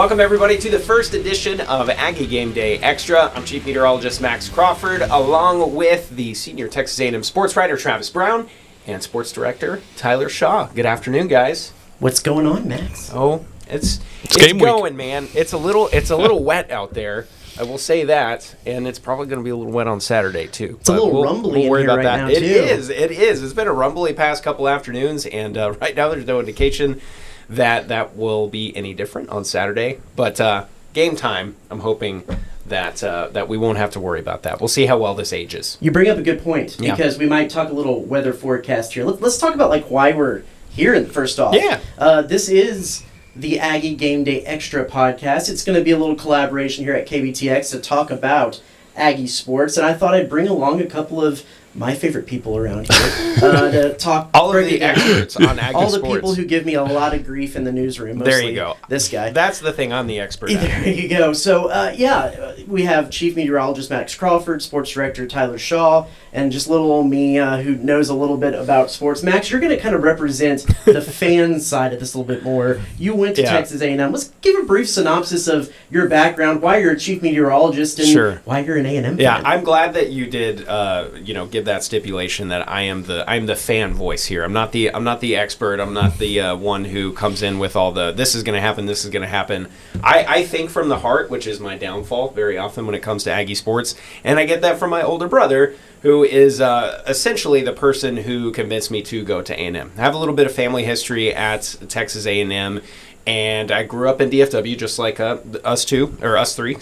Welcome, everybody, to the first edition of Aggie Gameday Extra. I'm Chief Meteorologist Max Crawford, along with the senior Texas A&M sports writer Travis Brown and sports director Tyler Shaw. Good afternoon, guys. What's going on, Max? Oh, it's game going, week. man. It's a little wet out there. I will say that, and it's probably going to be a little wet on Saturday too. It's a little rumbly in here right now, too. It is. It's been a rumbly past couple afternoons, and right now there's no indication that will be any different on Saturday. But game time, I'm hoping that we won't have to worry about that. We'll see how well this ages. You bring up a good point, because we might talk a little weather forecast here. Let's talk about why we're here first off. Yeah. This is the Aggie Gameday Extra podcast. It's going to be a little collaboration here at KBTX to talk about Aggie sports, and I thought I'd bring along a couple of my favorite people around here to talk. All of the experts on Aggie all the sports. People who give me a lot of grief in the newsroom. Mostly there you go. This guy. That's the thing. I'm the expert. There you go. So, we have Chief Meteorologist Max Crawford, Sports Director Tyler Shaw, and just little old me who knows a little bit about sports. Max, you're going to kind of represent the fan side of this a little bit more. You went to Texas A&M. Let's give a brief synopsis of your background, why you're a Chief Meteorologist, and why you're an A&M fan. Yeah, I'm glad that you did, give that stipulation that I'm the fan voice here. I'm not the expert. I'm not the one who comes in with all the this is going to happen, this is going to happen. I think from the heart, which is my downfall very often when it comes to Aggie sports, and I get that from my older brother, who is essentially the person who convinced me to go to A&M. I have a little bit of family history at Texas A&M, and I grew up in DFW just like us three,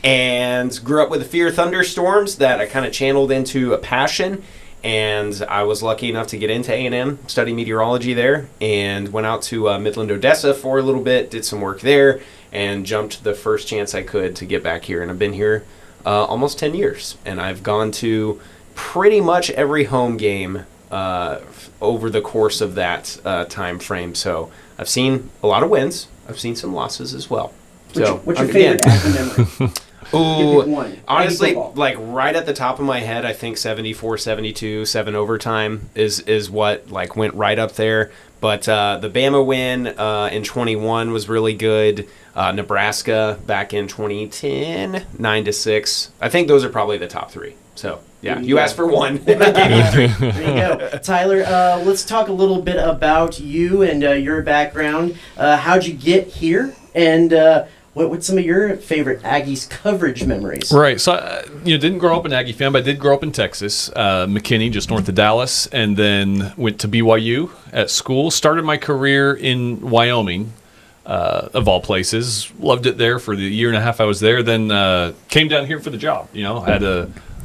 and grew up with the fear of thunderstorms that I kind of channeled into a passion. And I was lucky enough to get into A&M, study meteorology there, and went out to Midland, Odessa for a little bit, did some work there, and jumped the first chance I could to get back here. And I've been here almost 10 years, and I've gone to pretty much every home game over the course of that time frame. So I've seen a lot of wins. I've seen some losses as well. What's your favorite Aggie memory? Ooh, honestly, right at the top of my head, I think 74-72, 7 overtime is what went right up there. But the Bama win in 21 was really good. Nebraska back in 2010, 9-6. I think those are probably the top three. So yeah, you asked for one. I gave you 3. There you go, Tyler. Let's talk a little bit about you and your background. How'd you get here, and what's some of your favorite Aggies coverage memories? Right. So, didn't grow up an Aggie fan, but I did grow up in Texas, McKinney, just north of Dallas, and then went to BYU at school. Started my career in Wyoming, of all places. Loved it there for the year and a half I was there. Then came down here for the job.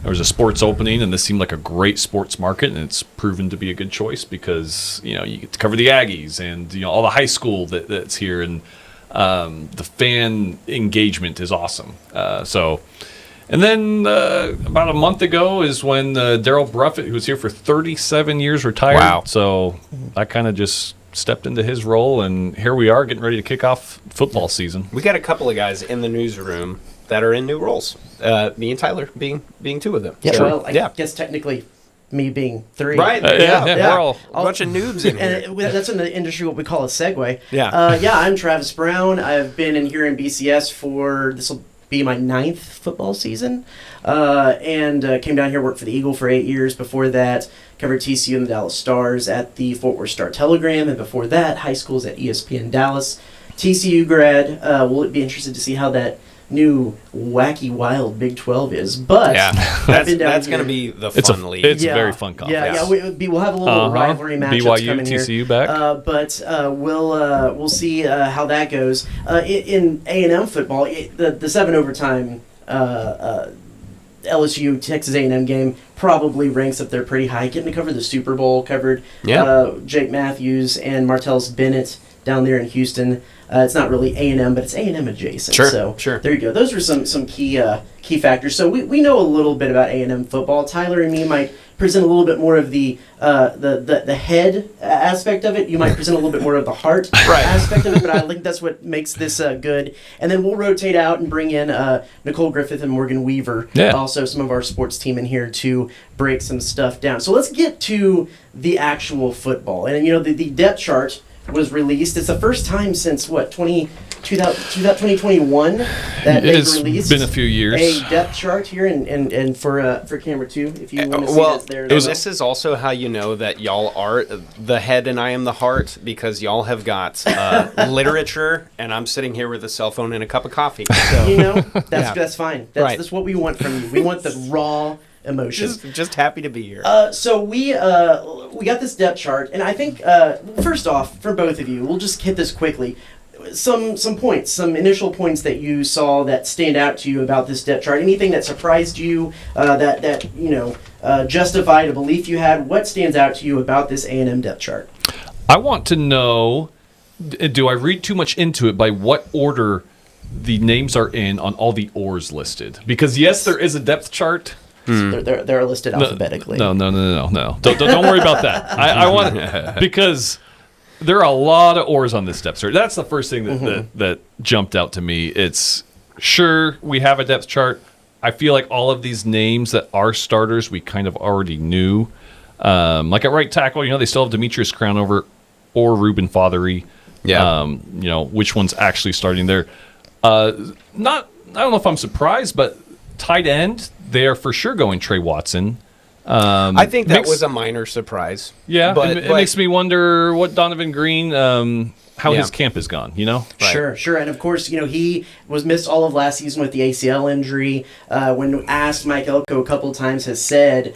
There was a sports opening, and this seemed like a great sports market, and it's proven to be a good choice because you get to cover the Aggies and all the high school that's here, and the fan engagement is awesome. And then about a month ago is when Darrell Bruffett, who was here for 37 years, retired. Wow. So I kind of just stepped into his role, and here we are getting ready to kick off football season. We got a couple of guys in the newsroom that are in new roles. Me and Tyler being 2 of them. Yeah, Sure. well, I guess technically me being 3. Right. We're all a bunch of noobs in here. And that's in the industry what we call a segue. Yeah. I'm Travis Brown. I've been in here in BCS for, this will be my 9th football season, and came down here, worked for the Eagle for 8 years. Before that, covered TCU and the Dallas Stars at the Fort Worth Star-Telegram, and before that, high schools at ESPN Dallas. TCU grad. We'll be interested to see how that new wacky wild Big 12 is, but that's going to be the fun league. It's a very fun conference. We'll have a little rivalry matchups BYU, coming TCU here. back. But we'll see how that goes. In A&M football, the 7 overtime LSU Texas A&M game probably ranks up there pretty high. Getting to cover the Super Bowl, covered Jake Matthews and Martellus Bennett down there in Houston. It's not really A&M, but it's A&M adjacent. Sure. There you go. Those are some key factors. So we know a little bit about A&M football. Tyler and me might present a little bit more of the head aspect of it. You might present a little bit more of the heart aspect of it, but I think that's what makes this good. And then we'll rotate out and bring in Nicole Griffith and Morgan Weaver, also some of our sports team in here to break some stuff down. So let's get to the actual football. And the depth chart was released. It's the first time since 2012 2021 that they It's released. been a few years. A depth chart here, and for camera 2, if you want to see Well, that's there. this is also how you know that y'all are the head and I am the heart, because y'all have got literature, and I'm sitting here with a cell phone and a cup of coffee. So You know, Yeah. that's fine. Right. That's what we want from you. We want the raw emotion. just happy to be here. So we got this depth chart, and I think first off, for both of you, we'll just hit this quickly. Some points, some initial points that you saw that stand out to you about this depth chart. Anything that surprised you, that justified a belief you had. What stands out to you about this A&M depth chart? I want to know, do I read too much into it by what order the names are in on all the oars listed? Because yes, there is a depth chart. They're listed alphabetically. No. Don't worry about that. I want, because there are a lot of oars on this depth chart. That's the first thing that jumped out to me. It's sure we have a depth chart. I feel like all of these names that are starters we kind of already knew. Like at right tackle, they still have Demetrius Crownover or Ruben Fothery. Yeah. Which one's actually starting there? I don't know if I'm surprised, but tight end, they are for sure going Trey Watson. I think that was a minor surprise. Yeah, but it makes me wonder what Donovan Green, how Yeah. his camp has gone, Right. Sure. And of course, he was missed all of last season with the ACL injury. When asked, Mike Elko a couple times has said,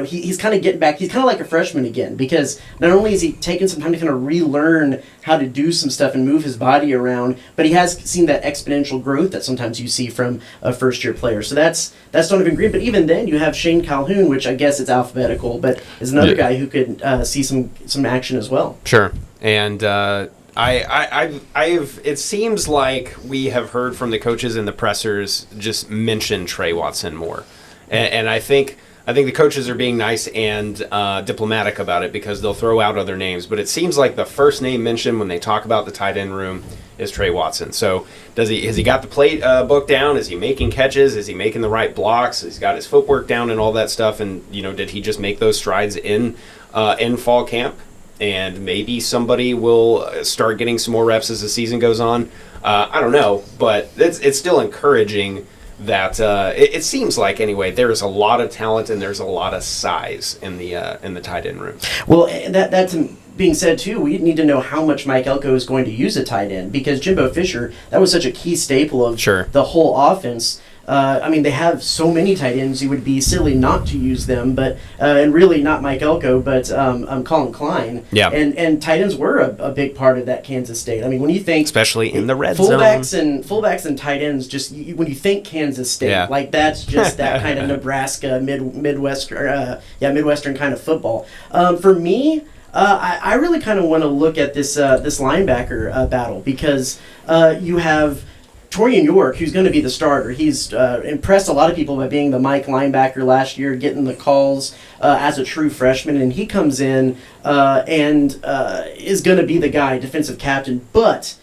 he's kind of getting back. He's kind of like a freshman again, because not only is he taking some time to kind of relearn how to do some stuff and move his body around, but he has seen that exponential growth that sometimes you see from a first-year player. So that's Donovan Green. But even then, you have Shane Calhoun, which I guess it's alphabetical, but is another guy who could see some action as well. Sure. And it seems like we have heard from the coaches and the pressers just mention Trey Watson more, and I think the coaches are being nice and diplomatic about it, because they'll throw out other names, but it seems like the first name mentioned when they talk about the tight end room is Trey Watson. So has he got the plate book down? Is he making catches? Is he making the right blocks? He's got his footwork down and all that stuff. And did he just make those strides in fall camp? And maybe somebody will start getting some more reps as the season goes on. I don't know, but it's still encouraging that it seems like, anyway, there's a lot of talent and there's a lot of size in the tight end room. Well, that's being said too, we need to know how much Mike Elko is going to use a tight end, because Jimbo Fisher, that was such a key staple of the whole offense. They have so many tight ends, it would be silly not to use them, but and really not Mike Elko, but Colin Klein. Yeah. And tight ends were a big part of that Kansas State. I mean, when you think, especially in the red zone, fullbacks and tight ends, just when you think Kansas State, like that's just that kind of Nebraska Midwestern kind of football. For me, I really kind of want to look at this linebacker battle, because you have Torian York, who's going to be the starter. He's impressed a lot of people by being the Mike linebacker last year, getting the calls as a true freshman, and he comes in and is going to be the guy, defensive captain. But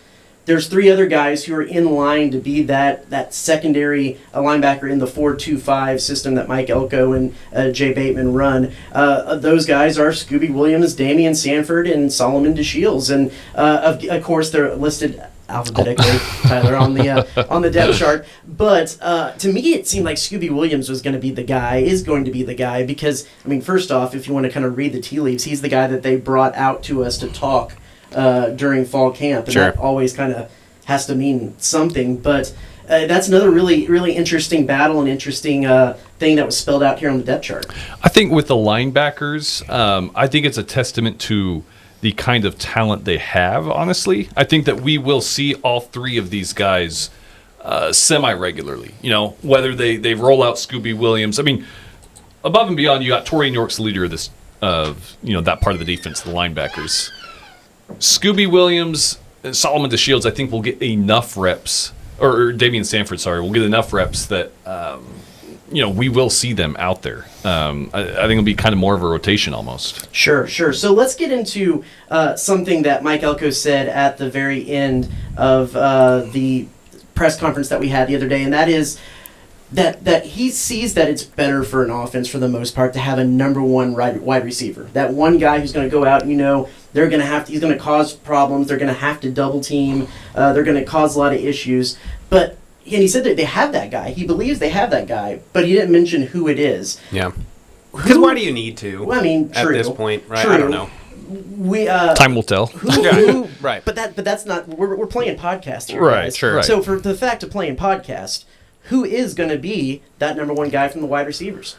there's three other guys who are in line to be that secondary linebacker in the 4-2-5 system that Mike Elko and Jay Bateman run. Those guys are Scooby Williams, Damian Sanford, and Solomon DeShields. And of course, they're listed alphabetically, Tyler, on the depth chart. But to me, it seemed like Scooby Williams is going to be the guy, because, first off, if you want to kind of read the tea leaves, he's the guy that they brought out to us to talk during fall camp, and that always kind of has to mean something. But that's another really, really interesting battle and interesting thing that was spelled out here on the depth chart. I think with the linebackers, I think it's a testament to the kind of talent they have, honestly. I think that we will see all three of these guys semi-regularly. Whether they roll out Scooby Williams. Above and beyond, you got Torian York's leader of this, that part of the defense, the linebackers. Scooby Williams, Solomon DeShields, I think will get enough reps, or Damian Sanford, will get enough reps that we will see them out there. I think it'll be kind of more of a rotation almost. Sure. So let's get into something that Mike Elko said at the very end of the press conference that we had the other day, and that is that he sees that it's better for an offense, for the most part, to have a number one wide receiver. That one guy who's going to go out, He's going to cause problems. They're going to have to double team. They're going to cause a lot of issues. And he said that they have that guy. He believes they have that guy, but he didn't mention who it is. Yeah. Because why do you need to? Well, I mean, at true. this point, right? True. I don't know. Time will tell. Right. But that's not. We're playing podcast here, Right, guys. sure. Right. So for the fact of playing podcast, who is going to be that number one guy from the wide receivers?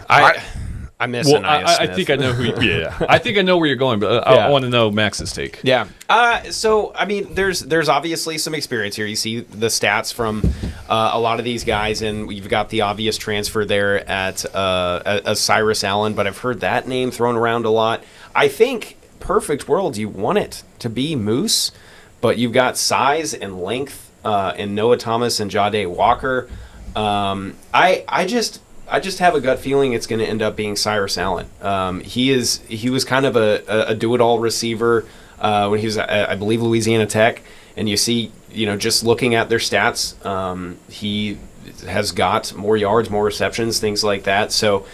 I miss Anais Smith. I think I know who. Yeah, I think I know where you're going, but I want to know Max's take. Yeah. So I mean, there's obviously some experience here. You see the stats from a lot of these guys, and you've got the obvious transfer there at Cyrus Allen. But I've heard that name thrown around a lot. I think perfect world, you want it to be Moose, but you've got size and length in Noah Thomas and Jahdae Walker. I just have a gut feeling it's going to end up being Cyrus Allen. He was kind of a do-it-all receiver when he was at, I believe, Louisiana Tech. And you see, just looking at their stats, he has got more yards, more receptions, things like that. So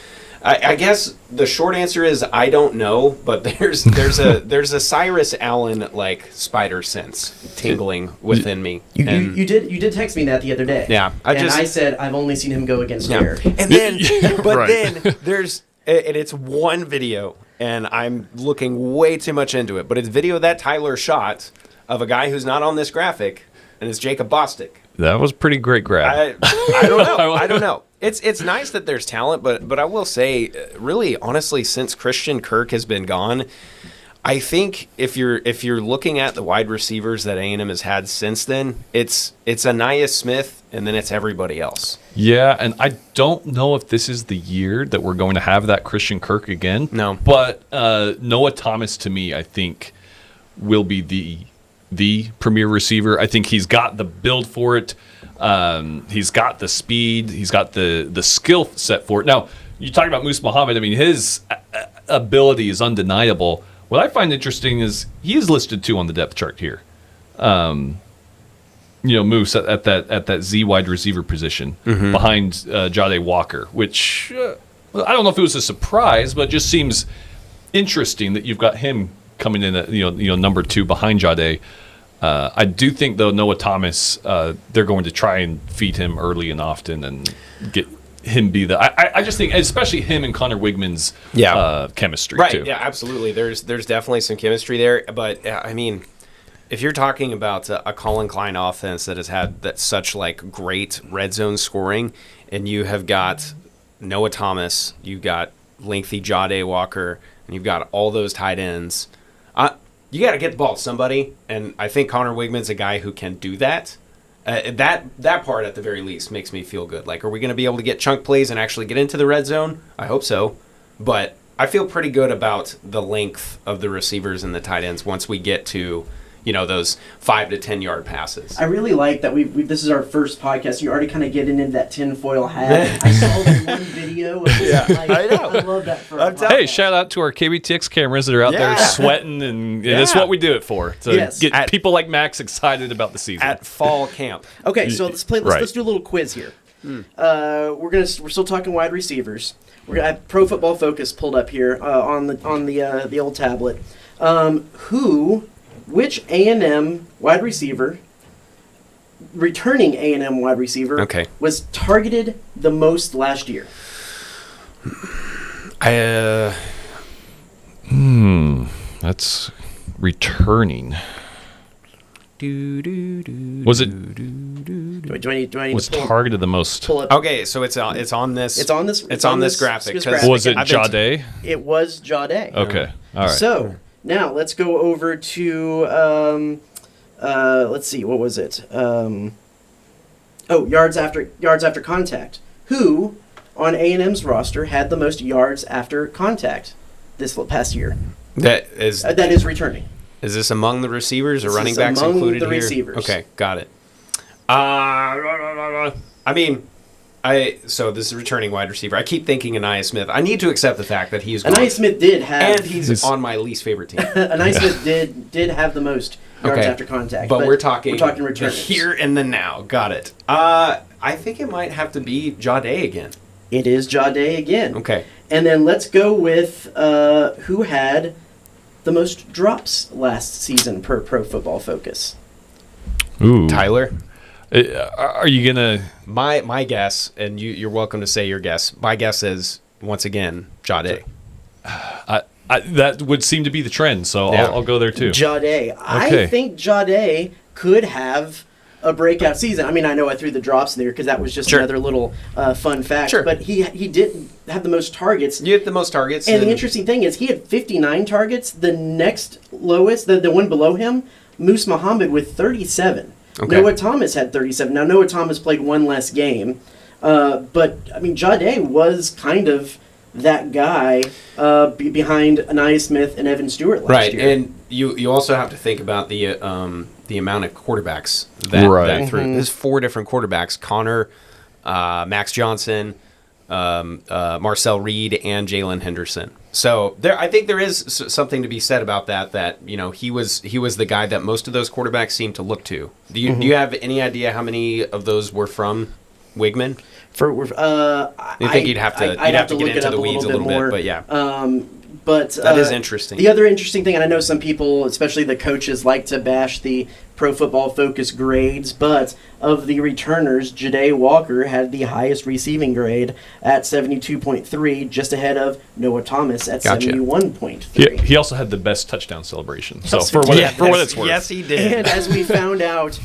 I guess the short answer is I don't know, but there's a Cyrus Allen like spider sense tingling within me. You did text me that the other day. Yeah, I said I've only seen him go against Bear. And then, Right. then there's and it's one video, and I'm looking way too much into it, but it's video that Tyler shot of a guy who's not on this graphic, and it's Jacob Bostic. That was a pretty great grab. I don't know. I don't know. It's nice that there's talent, but I will say, really, honestly, since Christian Kirk has been gone, I think if you're looking at the wide receivers that A&M has had since then, it's Anais Smith, and then it's everybody else. Yeah, and I don't know if this is the year that we're going to have that Christian Kirk again. No. But Noah Thomas, to me, I think, will be the premier receiver. I think he's got the build for it. He's got the speed. He's got the skill set for it. Now, you talk about Moose Muhammad. I mean, his ability is undeniable. What I find interesting is he is listed too on the depth chart here. Moose at that Z wide receiver position behind Jahdae Walker, which I don't know if it was a surprise, but it just seems interesting that you've got him coming in at number 2 behind Jahdae. I do think though Noah Thomas, they're going to try and feed him early and often and get him be the. I just think especially him and Connor Wigman's chemistry right, too. Yeah, absolutely. There's definitely some chemistry there, but I mean, if you're talking about a Colin Klein offense that has had such like great red zone scoring, and you have got Noah Thomas, you've got lengthy Jahdae Walker, and you've got all those tight ends. You got to get the ball to somebody, and I think Connor Wigman's a guy who can do that. That part, at the very least, makes me feel good. Like, are we going to be able to get chunk plays and actually get into the red zone? I hope so. But I feel pretty good about the length of the receivers and the tight ends once we get to, those 5 to 10 yard passes. I really like that this is our first podcast. You're already kind of getting into that tinfoil hat. I saw the one video. Of I know. I love that. Hey, shout out to our KBTX cameras that are out there sweating, and that's what we do it for, to get people like Max excited about the season. At fall camp. Okay, so let's do a little quiz here. We're still talking wide receivers. We're gonna have Pro Football Focus pulled up here on the old tablet. Which A&M wide receiver, returning A&M wide receiver, was targeted the most last year? That's returning. Was it? Do I need was to targeted the most? Pull up? Okay, so it's on this. It's on this. It's on this graphic. Was it Jahdae? It was Jahdae. Okay, all right. So now let's go over to let's see, what was it? Yards after contact. Who on A&M's roster had the most yards after contact this past year? That is returning. Is this among the receivers or running backs among included the here? Receivers. Okay, got it. So this is returning wide receiver. I keep thinking Anais Smith. I need to accept the fact that he's Anais Smith did have, and he's on my least favorite team. Anais Smith did have the most yards after contact. But we're talking returns. here and the now. Got it. I think it might have to be Jahdae again. It is Jahdae again. Okay. And then let's go with who had the most drops last season per Pro Football Focus? Ooh. Tyler? Are you going to... My guess, and you're welcome to say your guess, my guess is, once again, Jade. that would seem to be the trend, so Yeah. I'll go there too. Jade. I think Jade could have a breakout season. I mean, I know I threw the drops in there because that was just Sure. another little fun fact. Sure. But he did have the most targets. You have the most targets. And the interesting thing is he had 59 targets. The next lowest, the one below him, Moose Muhammad with 37. Okay. Noah Thomas had 37. Now, Noah Thomas played one less game. But, I mean, Jade was kind of that guy behind Anaya Smith and Evan Stewart last year. Right, and you also have to think about the amount of quarterbacks that threw. There's 4 different quarterbacks: Connor, Max Johnson, Marcel Reed, and Jalen Henderson. So I think there is something to be said about that. That he was the guy that most of those quarterbacks seem to look to. Do you have any idea how many of those were from Wigman? You think you'd have to get into the weeds a little bit, but yeah. But that is interesting. The other interesting thing, and I know some people, especially the coaches, like to bash the Pro Football Focus grades, but of the returners, Jade Walker had the highest receiving grade at 72.3, just ahead of Noah Thomas at 71.3. He also had the best touchdown celebration. So for what it's worth. Yes, he did. And as we found out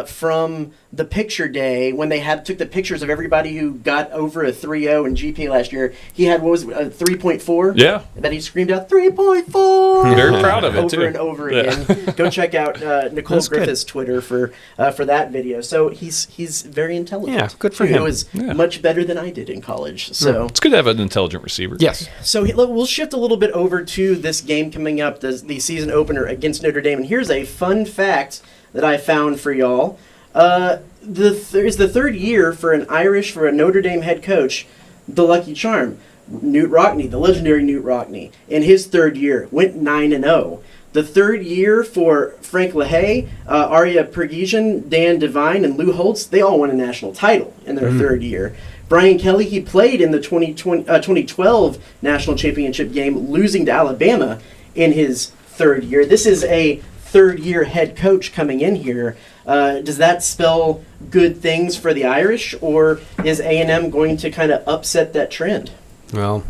from the picture day, when they took the pictures of everybody who got over a 3.0 in GP last year, he had, 3.4? Yeah. That he screamed out, 3.4! Very proud of it, over too. and over again. Go check out Nicole Griffith's Twitter for that video. So he's very intelligent. Yeah, good for him. He was much better than I did in college. So it's good to have an intelligent receiver. Yes. So we'll shift a little bit over to this game coming up, the season opener against Notre Dame. And here's a fun fact that I found for y'all. It's the third year for a Notre Dame head coach, the lucky charm. Newt Rockne, the legendary Newt Rockne, in his third year went 9-0. The third year for Frank LaHaye, Arya Pergesian, Dan Devine, and Lou Holtz, they all won a national title in their third year. Brian Kelly, he played in the 2012 national championship game, losing to Alabama in his third year. This is a third-year head coach coming in here. Does that spell good things for the Irish, or is A&M going to kind of upset that trend? Well,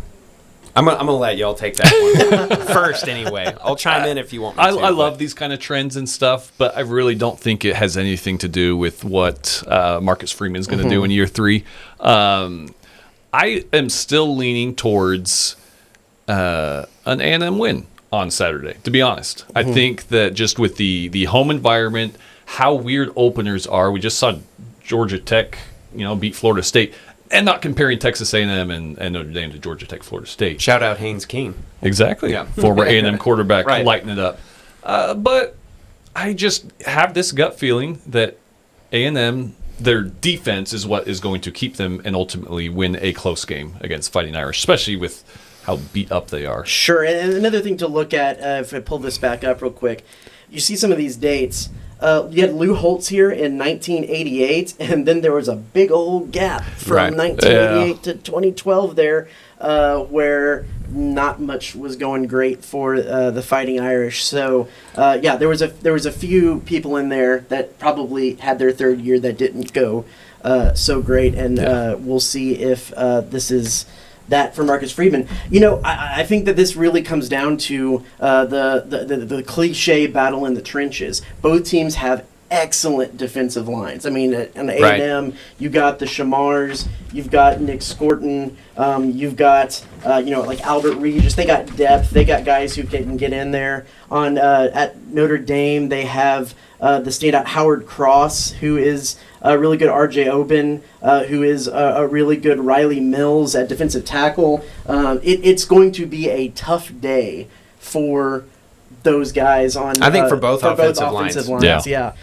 I'm gonna let y'all take that one first anyway. I'll chime in if you want me to. I love these kind of trends and stuff, but I really don't think it has anything to do with what Marcus Freeman's going to do in year 3. I am still leaning towards an A&M win on Saturday, to be honest. I think that just with the home environment, how weird openers are. We just saw Georgia Tech, beat Florida State. And not comparing Texas A&M and Notre Dame to Georgia Tech, Florida State. Shout out Haynes King. Exactly. Yeah. Former A&M quarterback, Right. lighting it up. But I just have this gut feeling that A&M, their defense is what is going to keep them and ultimately win a close game against Fighting Irish, especially with how beat up they are. Sure. And another thing to look at, if I pull this back up real quick, you see some of these dates. You had Lou Holtz here in 1988, and then there was a big old gap from 1988 to 2012 there, where not much was going great for the Fighting Irish. So, there was a few people in there that probably had their third year that didn't go so great, and we'll see if this is that for Marcus Freeman. I think that this really comes down to the cliche battle in the trenches. Both teams have excellent defensive lines. I mean, at A&M, you got the Shamars, you've got Nick Scorton, you've got like Albert Regis. They got depth. They got guys who can get in there. At Notre Dame, they have the standout Howard Cross, who is a really good R.J. Oben, who is a really good Riley Mills at defensive tackle. It's going to be a tough day for those guys on. I think for both offensive lines. Yeah.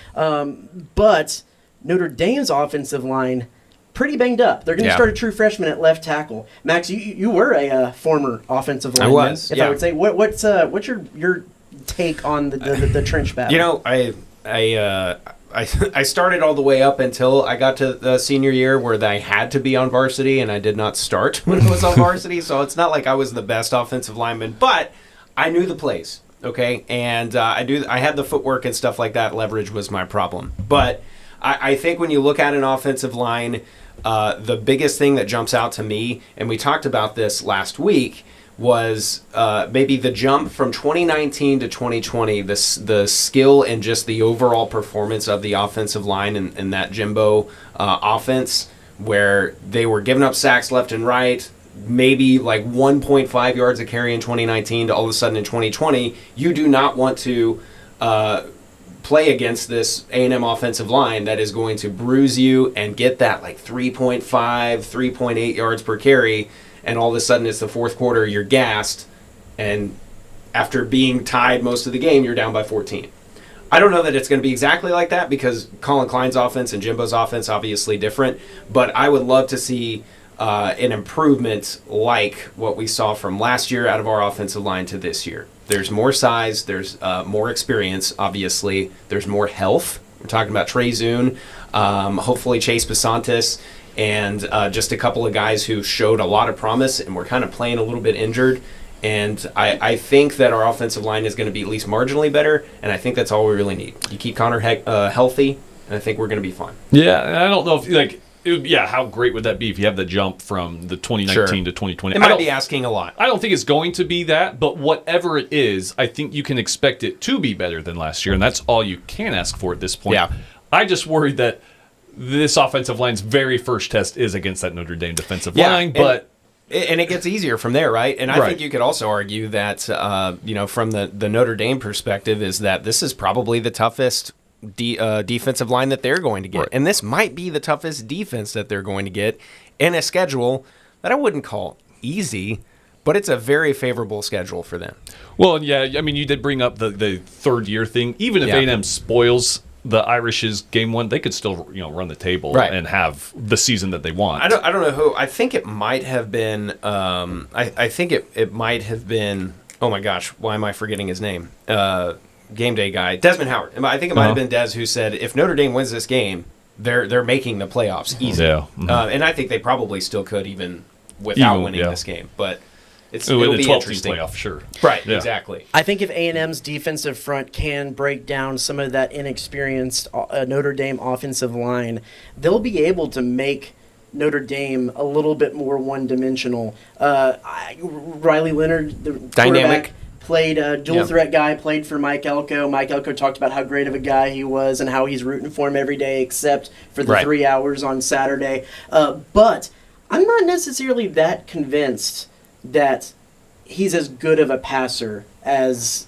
But Notre Dame's offensive line, pretty banged up. They're going to start a true freshman at left tackle. Max, you were a former offensive lineman. I was. I would say, what's your take on the trench battle? I started all the way up until I got to the senior year where I had to be on varsity, and I did not start when I was on varsity, so it's not like I was the best offensive lineman, but I knew the plays. Okay, and I had the footwork and stuff like that. Leverage was my problem, but I think when you look at an offensive line, the biggest thing that jumps out to me, and we talked about this last week, was maybe the jump from 2019 to 2020, the skill and just the overall performance of the offensive line and that Jimbo offense, where they were giving up sacks left and right, maybe like 1.5 yards a carry in 2019 to all of a sudden in 2020, you do not want to play against this A&M offensive line that is going to bruise you and get that like 3.5, 3.8 yards per carry, and all of a sudden it's the fourth quarter, you're gassed, and after being tied most of the game, you're down by 14. I don't know that it's going to be exactly like that because Colin Klein's offense and Jimbo's offense obviously different, but I would love to see an improvement like what we saw from last year out of our offensive line to this year. There's more size, there's more experience, obviously. There's more health. We're talking about Trey Zune, hopefully Chase Basantis, and just a couple of guys who showed a lot of promise and were kind of playing a little bit injured. And I think that our offensive line is going to be at least marginally better, and I think that's all we really need. You keep Connor healthy, and I think we're going to be fine. Yeah, I don't know if, how great would that be if you have the jump from the 2019 to 2020? It might be asking a lot. I don't think it's going to be that, but whatever it is, I think you can expect it to be better than last year, and that's all you can ask for at this point. Yeah. I just worried that this offensive line's very first test is against that Notre Dame defensive line, but... And it gets easier from there, right? And I think you could also argue that, from the Notre Dame perspective, is that this is probably the toughest defensive line that they're going to get. Right. And this might be the toughest defense that they're going to get in a schedule that I wouldn't call easy, but it's a very favorable schedule for them. Well, yeah, I mean, you did bring up the third-year thing. Even if A&M spoils the Irish's game one, they could still run the table and have the season that they want. I don't know who. I think it might have been. I think it might have been. Oh my gosh, why am I forgetting his name? Game day guy, Desmond Howard. I think it might have been Des who said if Notre Dame wins this game, they're making the playoffs easy. Yeah. Mm-hmm. And I think they probably still could even without winning this game, but. It'll be interesting. Playoff, sure. Right, exactly. I think if A&M's defensive front can break down some of that inexperienced Notre Dame offensive line, they'll be able to make Notre Dame a little bit more one-dimensional. Riley Leonard, the dynamic, played a dual-threat guy, played for Mike Elko. Mike Elko talked about how great of a guy he was and how he's rooting for him every day except for the 3 hours on Saturday. But I'm not necessarily that convinced that he's as good of a passer as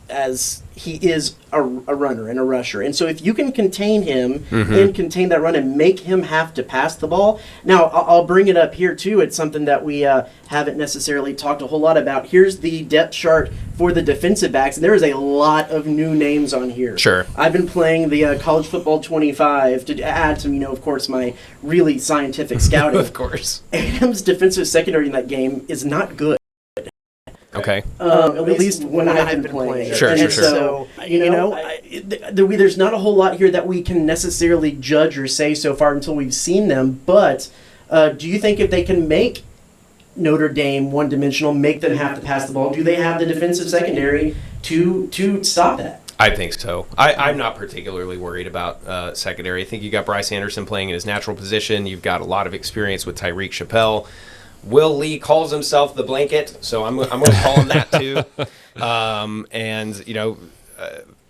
he is a runner and a rusher. And so if you can contain him and contain that run and make him have to pass the ball. Now, I'll bring it up here, too. It's something that we haven't necessarily talked a whole lot about. Here's the depth chart for the defensive backs, and there is a lot of new names on here. Sure. I've been playing the College Football 25 to add to, of course, my really scientific scouting. Of course. A&M's defensive secondary in that game is not good. Okay. At least when I've been playing. Sure. So, there's not a whole lot here that we can necessarily judge or say so far until we've seen them. But do you think if they can make Notre Dame one-dimensional, make them have to pass the ball, do they have the defensive secondary to stop that? I think so. I'm not particularly worried about secondary. I think you got Bryce Anderson playing in his natural position. You've got a lot of experience with Tyreek Chappelle. Will Lee calls himself the blanket, so I'm going to call him that too.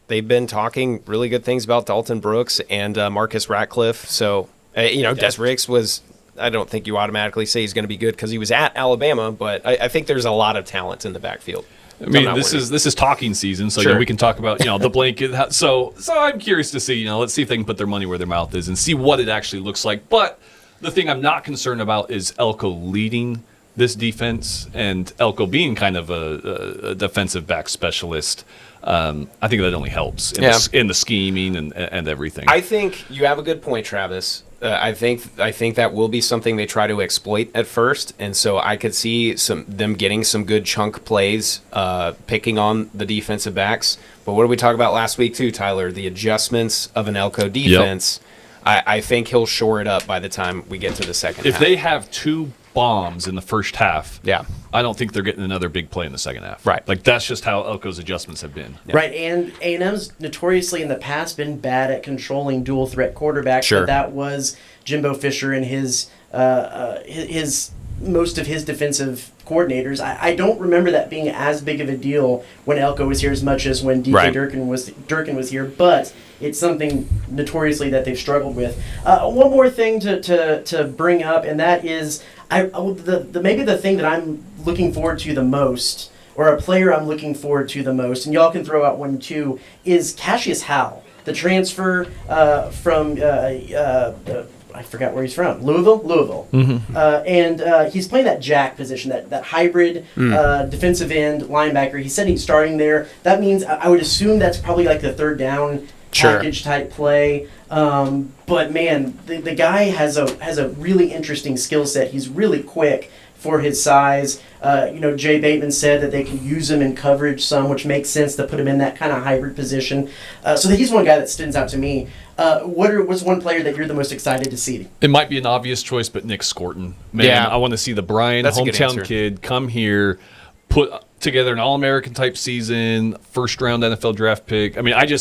They've been talking really good things about Dalton Brooks and Marcus Ratcliffe. So, Des Ricks was, I don't think you automatically say he's going to be good because he was at Alabama, but I think there's a lot of talent in the backfield. I mean, this is talking season, so we can talk about the blanket. So I'm curious to see. Let's see if they can put their money where their mouth is and see what it actually looks like. But the thing I'm not concerned about is Elko leading this defense and Elko being kind of a defensive back specialist. I think that only helps in the scheming and everything. I think you have a good point, Travis. I think that will be something they try to exploit at first, and so I could see them getting some good chunk plays, picking on the defensive backs. But what did we talk about last week too, Tyler? The adjustments of an Elko defense. Yep. I think he'll shore it up by the time we get to the second half. If they have two bombs in the first half. Yeah. I don't think they're getting another big play in the second half. Right. Like, that's just how Elko's adjustments have been. Yeah. Right, and A&M's notoriously in the past been bad at controlling dual threat quarterbacks. Sure. But that was Jimbo Fisher and his most of his defensive coordinators. I don't remember that being as big of a deal when Elko was here as much as when DK Right. Durkin was here, but it's something notoriously that they've struggled with. One more thing to bring up, and that is maybe the thing that I'm looking forward to the most, or a player I'm looking forward to the most, and y'all can throw out one too, is Cassius Howell, the transfer from I forgot where he's from. Louisville. Mm-hmm. And he's playing that jack position, that hybrid defensive end linebacker. He said he's starting there. That means I would assume that's probably like the third down package type play. But man, the guy has a really interesting skill set. He's really quick for his size. Jay Bateman said that they can use him in coverage some, which makes sense to put him in that kind of hybrid position. So he's one guy that stands out to me. What's one player that you're the most excited to see? It might be an obvious choice, but Nick Scorton. Man, Yeah. I want to see the Bryan That's a good hometown answer. kid come here, put together an All-American type season, first-round NFL draft pick. I mean, I know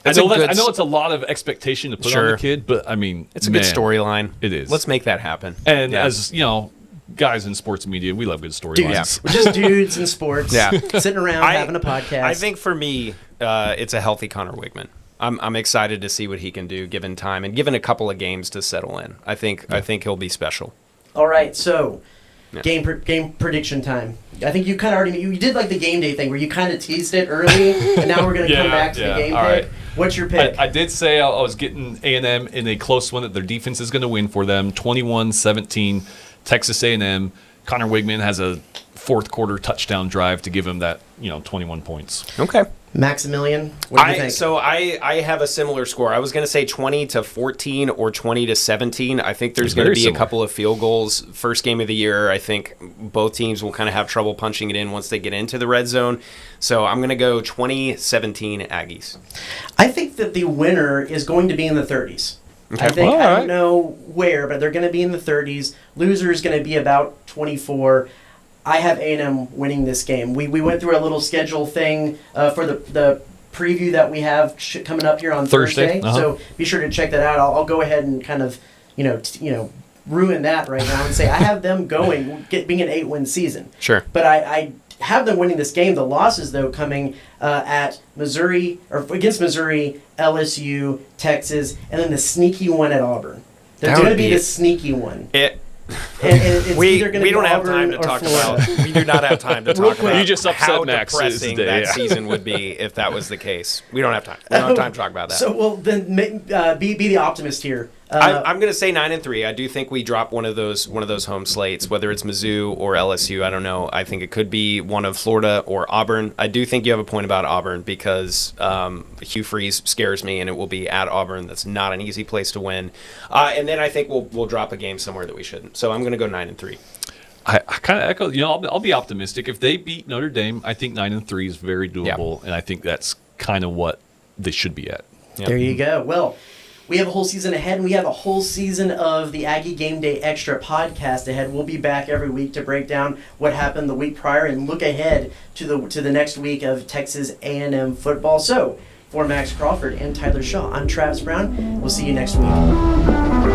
it's a lot of expectation to put on Sure. the kid, but I mean, It's a good storyline. It is. Let's make that happen. And Yeah. as you know, guys in sports media, we love good storylines. We're just dudes in sports, Yeah. sitting around having a podcast. I think for me, it's a healthy Connor Wigman. I'm excited to see what he can do given time and given a couple of games to settle in. I think he'll be special. All right, so Yeah. game prediction time. I think you kind of already you did like the game day thing where you kind of teased it early, and now we're going to come back to the game all pick. right. What's your pick? I did say I was getting A&M in a close one that their defense is going to win for them, 21-17, Texas A&M. Connor Wigman has a fourth quarter touchdown drive to give him that 21 points. Okay. Maximilian, what do you think? So I have a similar score. I was going to say 20-14 or 20-17. I think there's going to be a couple of field goals. First game of the year, I think both teams will kind of have trouble punching it in once they get into the red zone. So I'm going to go 20-17 Aggies. I think that the winner is going to be in the 30s. Okay. I think All I right. don't know where, but they're going to be in the 30s. Loser is going to be about 24. I have A&M winning this game. We went through a little schedule thing for the preview that we have coming up here on Thursday. Uh-huh. So be sure to check that out. I'll go ahead and kind of ruin that right now and say I have them being an 8-win season. Sure. But I have them winning this game. The losses though coming at Missouri or against Missouri, LSU, Texas, and then the sneaky one at Auburn. There's That going to would be be the sneaky one. And it's we either gonna be don't have Auburn time to or talk Florida. about. We do not have time to Real talk quick. about You just upset how Max depressing today, that yeah. season would be if that was the case. We don't have time. We don't have time to talk about that. So well then be the optimist here. I'm going to say 9-3. I do think we drop one of those home slates, whether it's Mizzou or LSU. I don't know. I think it could be one of Florida or Auburn. I do think you have a point about Auburn because Hugh Freeze scares me, and it will be at Auburn. That's not an easy place to win. And then I think we'll drop a game somewhere that we shouldn't. So I'm going to go 9-3. I kind of echo. I'll be optimistic. If they beat Notre Dame, I think 9-3 is very doable, and I think that's kind of what they should be at. Yep. There you go. Well, we have a whole season ahead, and we have a whole season of the Aggie Game Day Extra podcast ahead. We'll be back every week to break down what happened the week prior and look ahead to the next week of Texas A&M football. So, for Max Crawford and Tyler Shaw, I'm Travis Brown. We'll see you next week.